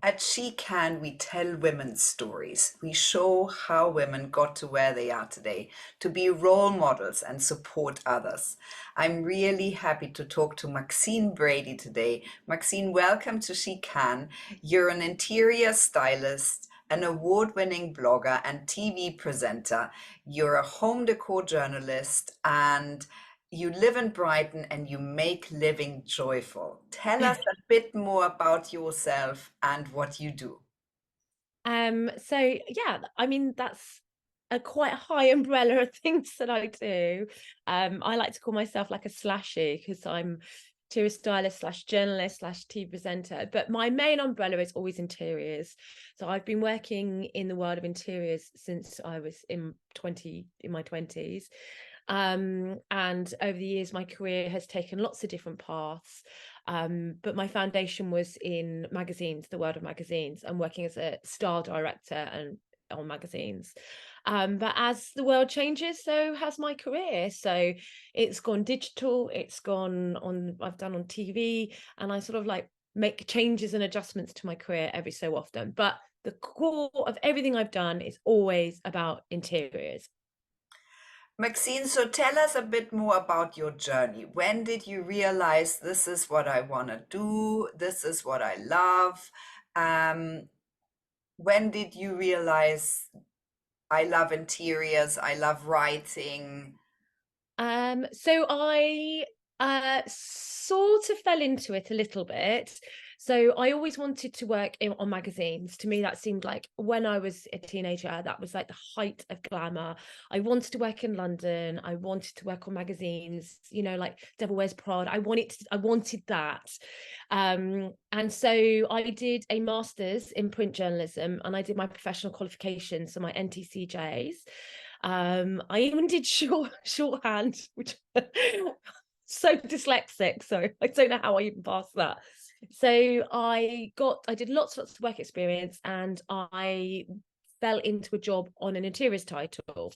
At She Can, we tell women's stories. We show how women got to where they are today, to be role models and support others. I'm really happy to talk to Maxine Brady today. Maxine, welcome to She Can. You're an interior stylist, an award-winning blogger and TV presenter. You're a home decor journalist and you live in Brighton and you make living joyful. Tell us a bit more about yourself and what you do. So yeah, I mean that's a quite high umbrella of things that I do. I like to call myself like a slashy because I'm interior stylist slash journalist slash TV presenter. But my main umbrella is always interiors. So I've been working in the world of interiors since I was in my 20s. And over the years, my career has taken lots of different paths. But my foundation was in magazines, the world of magazines, and working as a style director and on magazines. But as the world changes, so has my career. So it's gone digital, it's gone on, I've done on TV, and I sort of like make changes and adjustments to my career every so often. But the core of everything I've done is always about interiors. Maxine, so tell us a bit more about your journey. When did you realize this is what I want to do? This is what I love? Um, when did you realize I love interiors? I love writing. So I sort of fell into it a little bit. So I always wanted to work on magazines. To me, that seemed like when I was a teenager, that was like the height of glamour. I wanted to work in London. I wanted to work on magazines, like Devil Wears Prada. I wanted that. And so I did a master's in print journalism and I did my professional qualifications, so my NTCJs. I even did shorthand, which so dyslexic, so I don't know how I even passed that. So I did lots of work experience, and I fell into a job on an interiors title.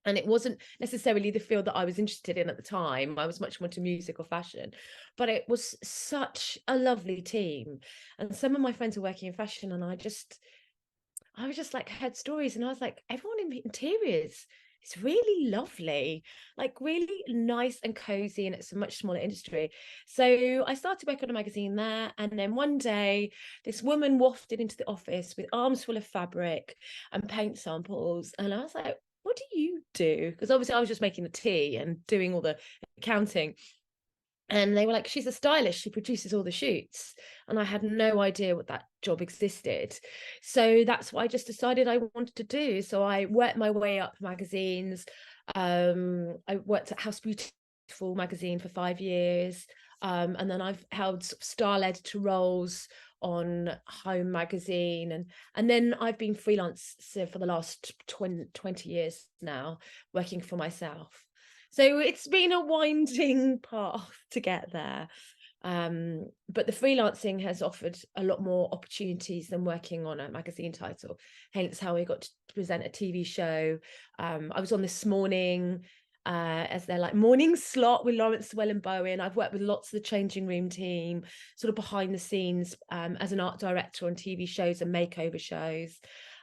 And it wasn't necessarily the field that I was interested in at the time. I was much more into music or fashion, but it was such a lovely team. And some of my friends were working in fashion, and I was just like heard stories, and I was like, everyone in interiors is really lovely, like really nice and cozy, and it's a much smaller industry. So I started working on a magazine there, and then one day this woman wafted into the office with arms full of fabric and paint samples, and I was like, what do you do? Because obviously I was just making the tea and doing all the accounting. And they were like, she's a stylist, she produces all the shoots. And I had no idea what that job existed. So that's what I just decided I wanted to do. So I worked my way up magazines. I worked at House Beautiful magazine for 5 years. And then I've held sort of style editor roles on Home magazine. And then I've been freelance for the last 20 years now, working for myself. So it's been a winding path to get there. But the freelancing has offered a lot more opportunities than working on a magazine title. Hence how I got to present a TV show. I was on This Morning as their like morning slot with Lawrence Llewellyn-Bowen. I've worked with lots of the changing room team, sort of behind the scenes as an art director on TV shows and makeover shows.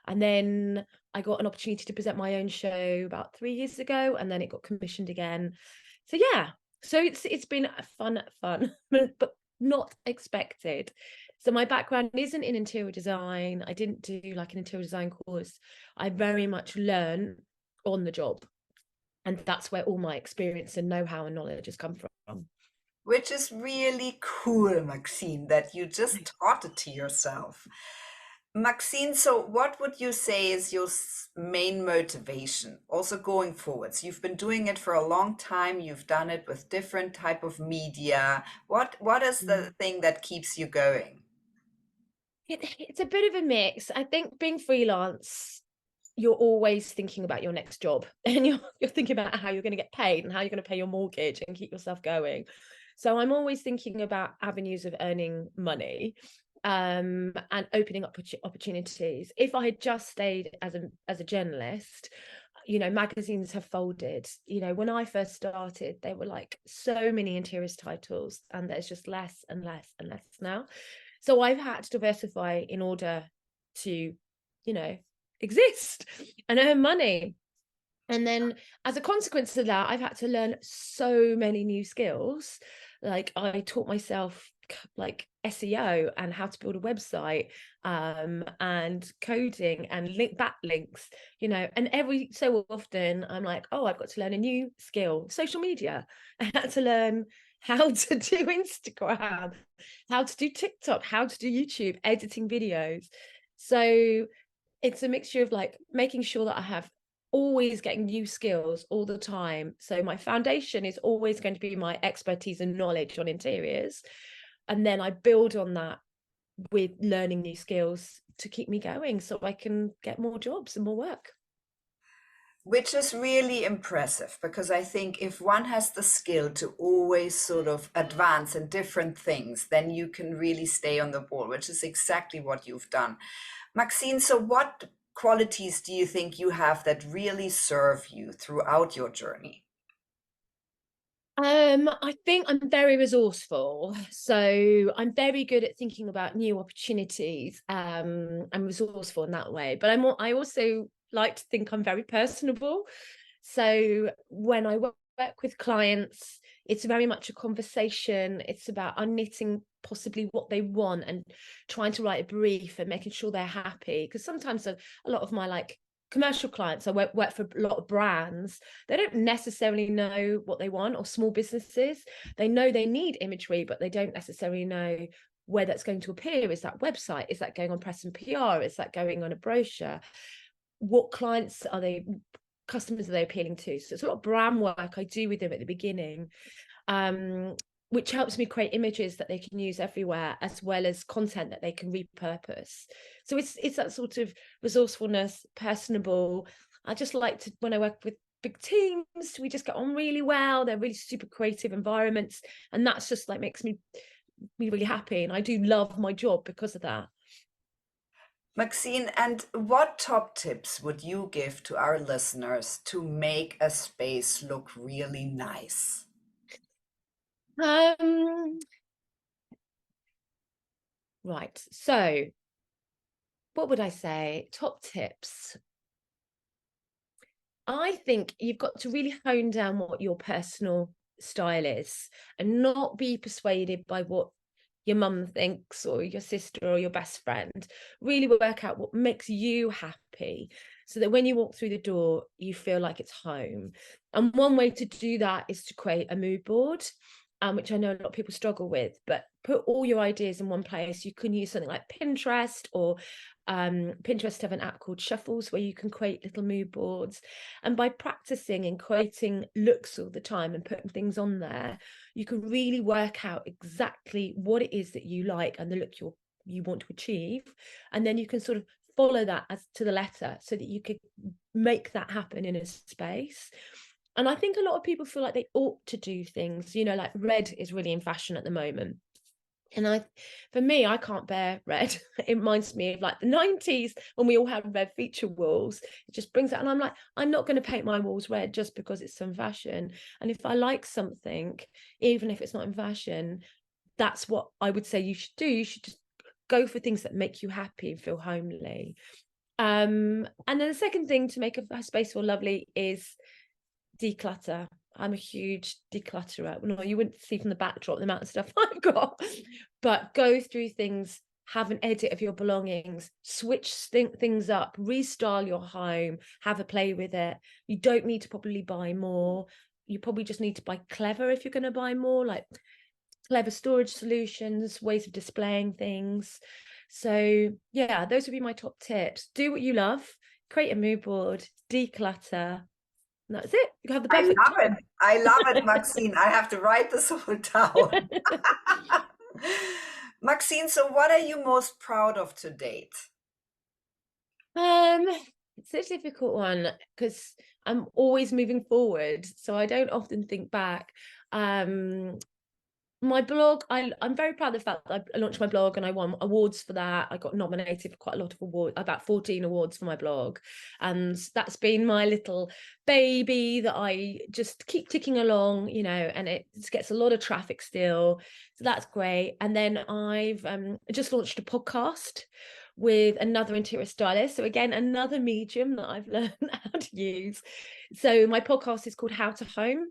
And then I got an opportunity to present my own show about 3 years ago, and then it got commissioned again. So yeah, so it's been fun, but not expected. So my background isn't in interior design. I didn't do like an interior design course. I very much learn on the job, and that's where all my experience and know-how and knowledge has come from. Which is really cool, Maxine, that you just taught it to yourself. Maxine, so what would you say is your main motivation also going forwards? You've been doing it for a long time. You've done it with different type of media. What is the thing that keeps you going? It's a bit of a mix. I think being freelance, you're always thinking about your next job and you're thinking about how you're going to get paid and how you're going to pay your mortgage and keep yourself going. So I'm always thinking about avenues of earning money and opening up opportunities. If I had just stayed as a journalist, magazines have folded. When I first started, there were like so many interiors titles, and there's just less and less and less now. So I've had to diversify in order to, you know, exist and earn money. And then as a consequence of that, I've had to learn so many new skills. Like I taught myself like SEO and how to build a website, and coding and backlinks, and every so often I'm like, oh, I've got to learn a new skill, social media. I had to learn how to do Instagram, how to do TikTok, how to do YouTube, editing videos. So it's a mixture of like making sure that I have always getting new skills all the time. So my foundation is always going to be my expertise and knowledge on interiors. And then I build on that with learning new skills to keep me going so I can get more jobs and more work. Which is really impressive because I think if one has the skill to always sort of advance in different things, then you can really stay on the ball, which is exactly what you've done. Maxine, so what qualities do you think you have that really serve you throughout your journey? I think I'm very resourceful. So I'm very good at thinking about new opportunities. I'm resourceful in that way, but I also like to think I'm very personable. So when I work with clients, it's very much a conversation. It's about unknitting possibly what they want and trying to write a brief and making sure they're happy. Because sometimes a lot of my like commercial clients, I work for a lot of brands, they don't necessarily know what they want, or small businesses. They know they need imagery, but they don't necessarily know where that's going to appear. Is that website? Is that going on press and PR? Is that going on a brochure? What customers are they appealing to? So it's a lot of brand work I do with them at the beginning, um, which helps me create images that they can use everywhere, as well as content that they can repurpose. So it's that sort of resourcefulness, personable. I just like to, when I work with big teams, we just get on really well. They're really super creative environments, and that's just like makes me really happy. And I do love my job because of that. Maxine, and what top tips would you give to our listeners to make a space look really nice? Um, right. So what would I say? Top tips. I think you've got to really hone down what your personal style is and not be persuaded by what your mum thinks or your sister or your best friend. Really work out what makes you happy so that when you walk through the door, you feel like it's home. And one way to do that is to create a mood board, which I know a lot of people struggle with, but put all your ideas in one place. You can use something like Pinterest, or Pinterest have an app called Shuffles where you can create little mood boards. And by practicing and creating looks all the time and putting things on there, you can really work out exactly what it is that you like and the look you want to achieve. And then you can sort of follow that as to the letter so that you could make that happen in a space. And I think a lot of people feel like they ought to do things, like red is really in fashion at the moment. And for me, I can't bear red. It reminds me of like the 90s when we all had red feature walls. It just brings that. And I'm like, I'm not going to paint my walls red just because it's some fashion. And if I like something, even if it's not in fashion, that's what I would say you should do. You should just go for things that make you happy and feel homely. And then the second thing to make a space feel lovely is declutter. I'm a huge declutterer. No, you wouldn't see from the backdrop the amount of stuff I've got, but go through things, have an edit of your belongings, switch things up, restyle your home, have a play with it. You don't need to probably buy more. You probably just need to buy clever if you're going to buy more, like clever storage solutions, ways of displaying things. So yeah, those would be my top tips. Do what you love, create a mood board, declutter, and that's it. You have the I perfect love job. it. I love it, Maxine. I have to write this all down. Maxine, so what are you most proud of to date? Um, it's a difficult one because I'm always moving forward, so I don't often think back. Um, My blog, I'm very proud of the fact that I launched my blog and I won awards for that. I got nominated for quite a lot of awards, about 14 awards for my blog. And that's been my little baby that I just keep ticking along, and it gets a lot of traffic still. So that's great. And then I've just launched a podcast with another interior stylist. So again, another medium that I've learned how to use. So my podcast is called How to Home.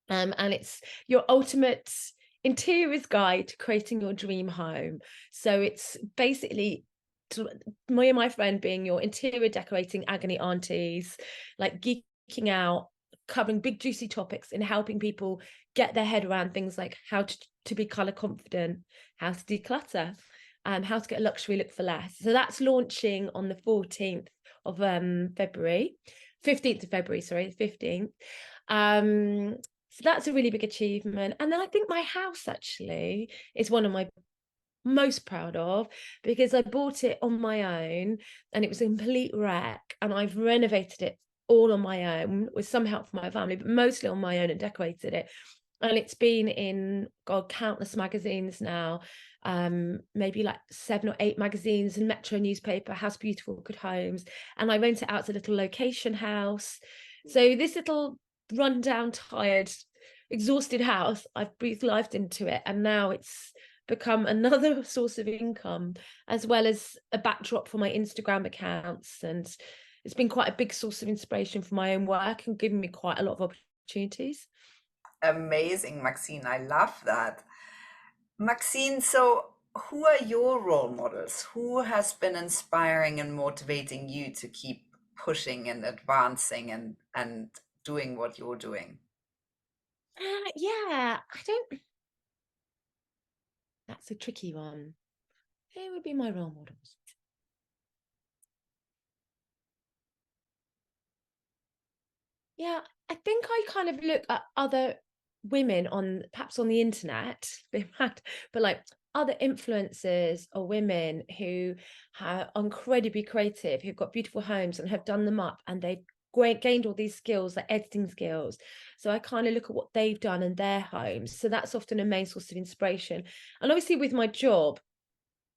And it's your ultimate interiors guide to creating your dream home. So it's basically me and my friend being your interior decorating agony aunties, like geeking out, covering big juicy topics and helping people get their head around things like how to be color confident, how to declutter, how to get a luxury look for less. So that's launching on the 14th of February, 15th of February, sorry, 15th. So that's a really big achievement. And then I think my house actually is one of my most proud of, because I bought it on my own and it was a complete wreck, and I've renovated it all on my own with some help from my family, but mostly on my own, and decorated it. And it's been in countless magazines now, maybe like 7 or 8 magazines, and Metro newspaper, House Beautiful, Good Homes. And I rent it out to a little location house. So this little rundown, tired, exhausted house, I've breathed life into it, and now it's become another source of income, as well as a backdrop for my Instagram accounts. And it's been quite a big source of inspiration for my own work and given me quite a lot of opportunities. Amazing, Maxine. I love that. Maxine, so who are your role models? Who has been inspiring and motivating you to keep pushing and advancing and doing what you're doing? Yeah, I don't. That's a tricky one. Who would be my role models? Yeah, I think I kind of look at other women on perhaps on the internet, but like other influencers or women who are incredibly creative, who've got beautiful homes and have done them up, and they've gained all these skills, like editing skills. So I kind of look at what they've done in their homes. So that's often a main source of inspiration. And obviously with my job,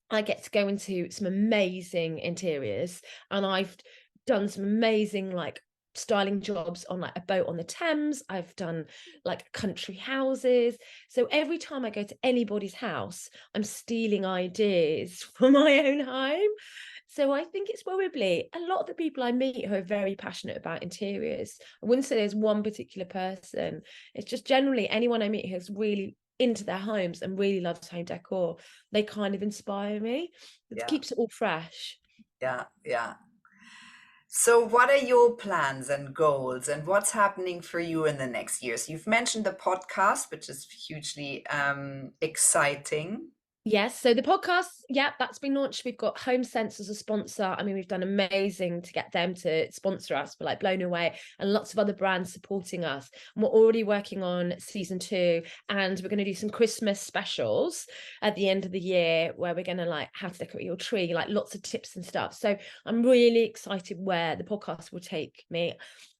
I get to go into some amazing interiors, and I've done some amazing like styling jobs on like a boat on the Thames. I've done like country houses. So every time I go to anybody's house, I'm stealing ideas for my own home. So I think it's probably a lot of the people I meet who are very passionate about interiors. I wouldn't say there's one particular person. It's just generally anyone I meet who's really into their homes and really loves home decor. They kind of inspire me. It Yeah, keeps it all fresh. yeah, yeah. So, what are your plans and goals, and what's happening for you in the next years? You've mentioned the podcast, which is hugely exciting. Yes, so the podcast, yeah, that's been launched. We've got HomeSense as a sponsor. I mean, we've done amazing to get them to sponsor us. We're like blown away, and lots of other brands supporting us. And we're already working on season 2, and we're going to do some Christmas specials at the end of the year where we're going to like how to decorate your tree, like lots of tips and stuff. So I'm really excited where the podcast will take me.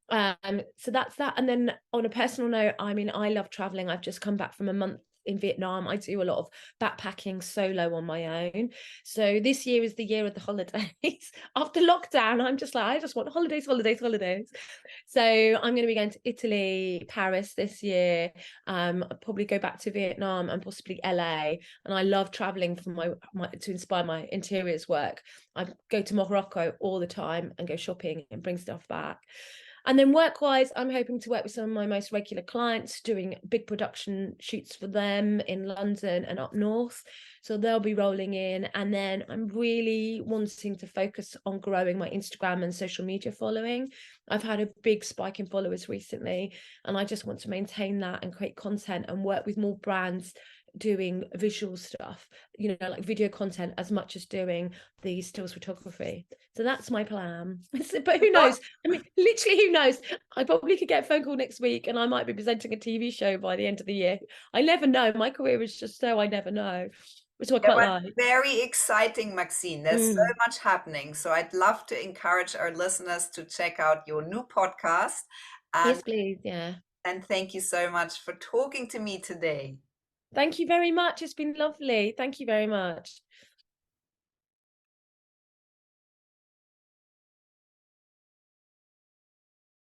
So that's that. And then on a personal note, I mean, I love traveling. I've just come back from a month in Vietnam. I do a lot of backpacking solo on my own. So this year is the year of the holidays. After lockdown, I'm just like, I just want holidays, holidays, holidays. So I'm going to be going to Italy, Paris this year. I'll probably go back to Vietnam and possibly LA. And I love traveling for my to inspire my interiors work. I go to Morocco all the time and go shopping and bring stuff back. And then work-wise, I'm hoping to work with some of my most regular clients, doing big production shoots for them in London and up north. So they'll be rolling in. And then I'm really wanting to focus on growing my Instagram and social media following. I've had a big spike in followers recently, and I just want to maintain that and create content and work with more brands doing visual stuff, like video content, as much as doing the stills photography. So that's my plan. But who knows? I mean, literally, who knows? I probably could get a phone call next week and I might be presenting a TV show by the end of the year. I never know. My career is just so I never know, which I Yeah, quite but like. very exciting, Maxine. There's so Mm. much happening. So I'd love to encourage our listeners to check out your new podcast. And Yes, please. Yeah. and thank you so much for talking to me today. Thank you very much. It's been lovely. Thank you very much.